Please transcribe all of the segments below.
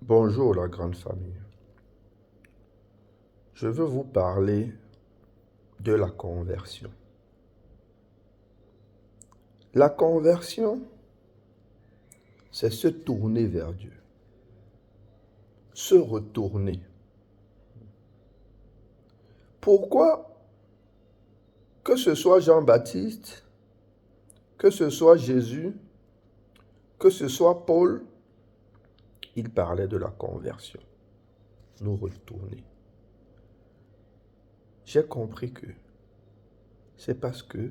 Bonjour la grande famille. Je veux vous parler de la conversion. La conversion, c'est se tourner vers Dieu, se retourner. Pourquoi que ce soit Jean-Baptiste, que ce soit Jésus, que ce soit Paul, il parlait de la conversion, nous retourner. J'ai compris que c'est parce que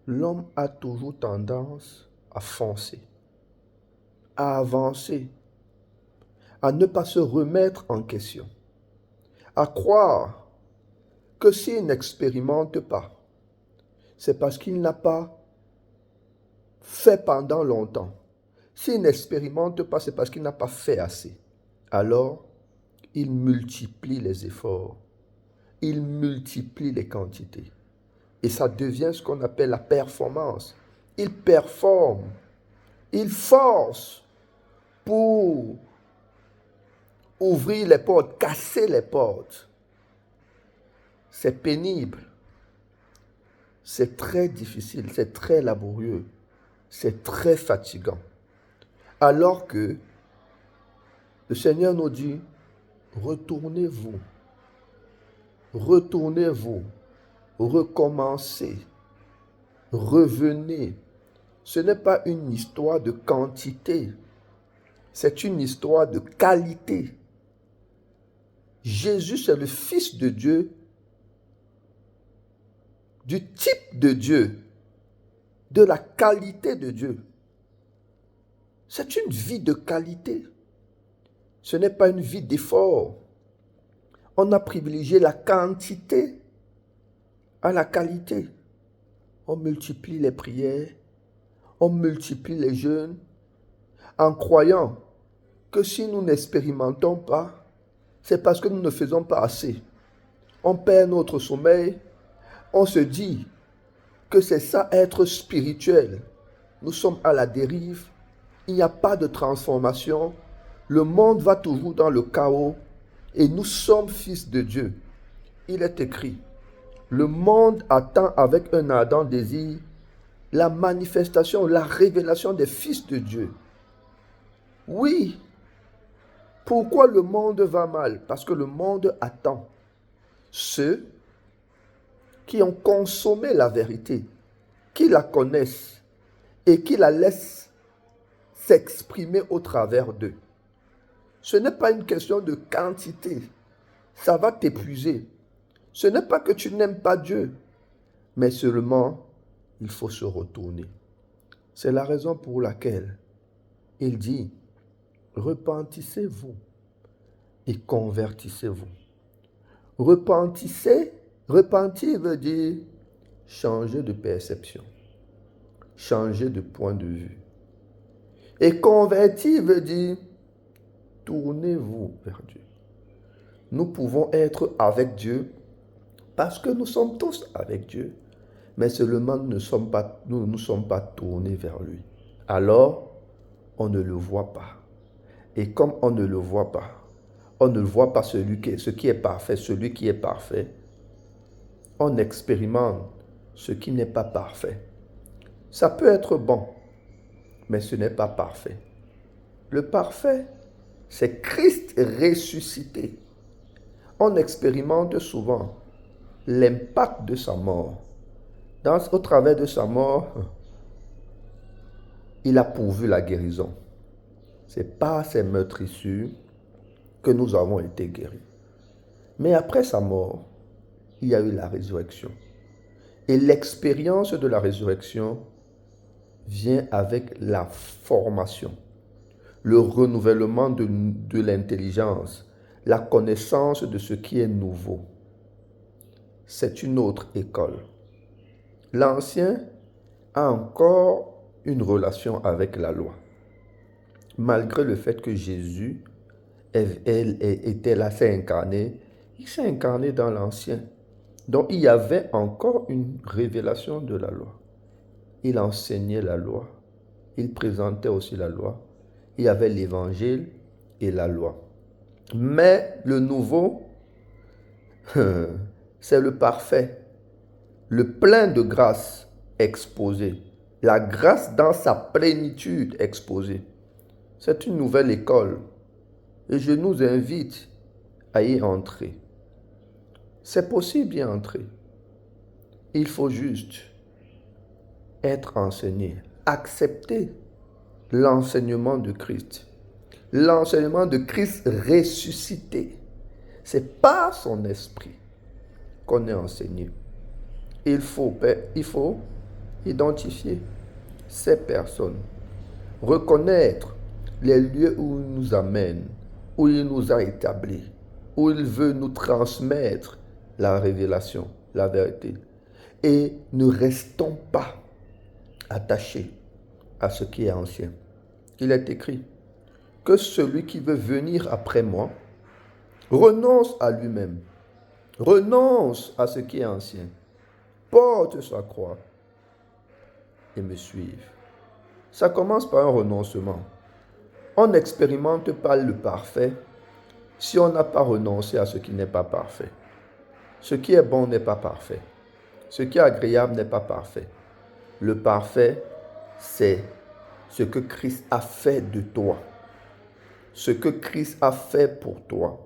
l'homme a toujours tendance à foncer, à avancer, à ne pas se remettre en question, à croire que s'il n'expérimente pas, c'est parce qu'il n'a pas fait pendant longtemps. S'il n'expérimente pas, c'est parce qu'il n'a pas fait assez. Alors, il multiplie les efforts, il multiplie les quantités. Et ça devient ce qu'on appelle la performance. Il performe, il force pour ouvrir les portes, casser les portes. C'est pénible, c'est très difficile, c'est très laborieux, c'est très fatigant. Alors que le Seigneur nous dit, retournez-vous, retournez-vous, recommencez, revenez. Ce n'est pas une histoire de quantité, c'est une histoire de qualité. Jésus, c'est le Fils de Dieu, du type de Dieu, de la qualité de Dieu. C'est une vie de qualité. Ce n'est pas une vie d'effort. On a privilégié la quantité à la qualité. On multiplie les prières, on multiplie les jeûnes, en croyant que si nous n'expérimentons pas, c'est parce que nous ne faisons pas assez. On perd notre sommeil, on se dit que c'est ça être spirituel. Nous sommes à la dérive, il n'y a pas de transformation, le monde va toujours dans le chaos et nous sommes fils de Dieu. Il est écrit, le monde attend avec un ardent désir la manifestation, la révélation des fils de Dieu. Oui, pourquoi le monde va mal? Parce que le monde attend ceux qui ont consommé la vérité, qui la connaissent et qui la laissent s'exprimer au travers d'eux. Ce n'est pas une question de quantité, ça va t'épuiser. Ce n'est pas que tu n'aimes pas Dieu, mais seulement il faut se retourner. C'est la raison pour laquelle il dit, repentissez-vous et convertissez-vous. Repentir veut dire changer de perception, changer de point de vue. Et convertir veut dire tournez-vous vers Dieu. Nous pouvons être avec Dieu parce que nous sommes tous avec Dieu, mais seulement nous ne sommes pas tournés vers lui. Alors, on ne le voit pas. Et comme on ne le voit pas, on ne voit pas ce qui est parfait, celui qui est parfait. On expérimente ce qui n'est pas parfait. Ça peut être bon, mais ce n'est pas parfait. Le parfait, c'est Christ ressuscité. On expérimente souvent l'impact de sa mort. Au travers de sa mort, il a pourvu la guérison. C'est par ses meurtrissures que nous avons été guéris. Mais après sa mort, il y a eu la résurrection. Et l'expérience de la résurrection vient avec la formation, le renouvellement de l'intelligence, la connaissance de ce qui est nouveau. C'est une autre école. L'ancien a encore une relation avec la loi. Malgré le fait que Jésus était là, s'est incarné, il s'est incarné dans l'ancien. Donc il y avait encore une révélation de la loi. Il enseignait la loi. Il présentait aussi la loi. Il y avait l'évangile et la loi. Mais le nouveau, c'est le parfait, le plein de grâce exposé, la grâce dans sa plénitude exposée. C'est une nouvelle école et je nous invite à y entrer. C'est possible d'y entrer. Il faut juste être enseigné, accepter l'enseignement de Christ. L'enseignement de Christ ressuscité. C'est par son esprit qu'on est enseigné. Il faut identifier ces personnes, reconnaître les lieux où il nous amène, où il nous a établis, où il veut nous transmettre la révélation, la vérité. Et ne restons pas attachés à ce qui est ancien. Il est écrit que celui qui veut venir après moi renonce à lui-même, renonce à ce qui est ancien, porte sa croix et me suive. Ça commence par un renoncement. On n'expérimente pas le parfait si on n'a pas renoncé à ce qui n'est pas parfait. Ce qui est bon n'est pas parfait. Ce qui est agréable n'est pas parfait. Le parfait, c'est ce que Christ a fait de toi. Ce que Christ a fait pour toi.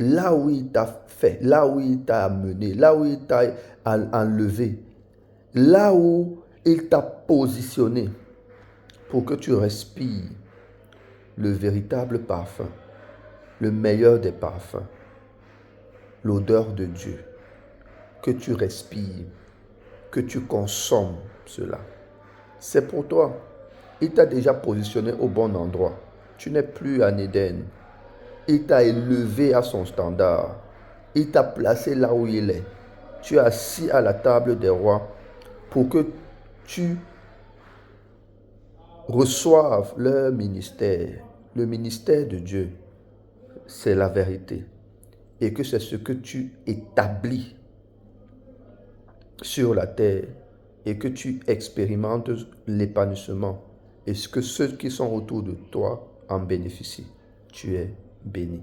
Là où il t'a fait, là où il t'a amené, là où il t'a enlevé, là où il t'a positionné pour que tu respires le véritable parfum, le meilleur des parfums, l'odeur de Dieu, que tu respires, que tu consommes cela. C'est pour toi. Il t'a déjà positionné au bon endroit. Tu n'es plus en Éden. Il t'a élevé à son standard. Il t'a placé là où il est. Tu es assis à la table des rois pour que tu reçoives leur ministère. Le ministère de Dieu, c'est la vérité. Et que c'est ce que tu établis sur la terre et que tu expérimentes l'épanouissement et que ceux qui sont autour de toi en bénéficient. Tu es béni.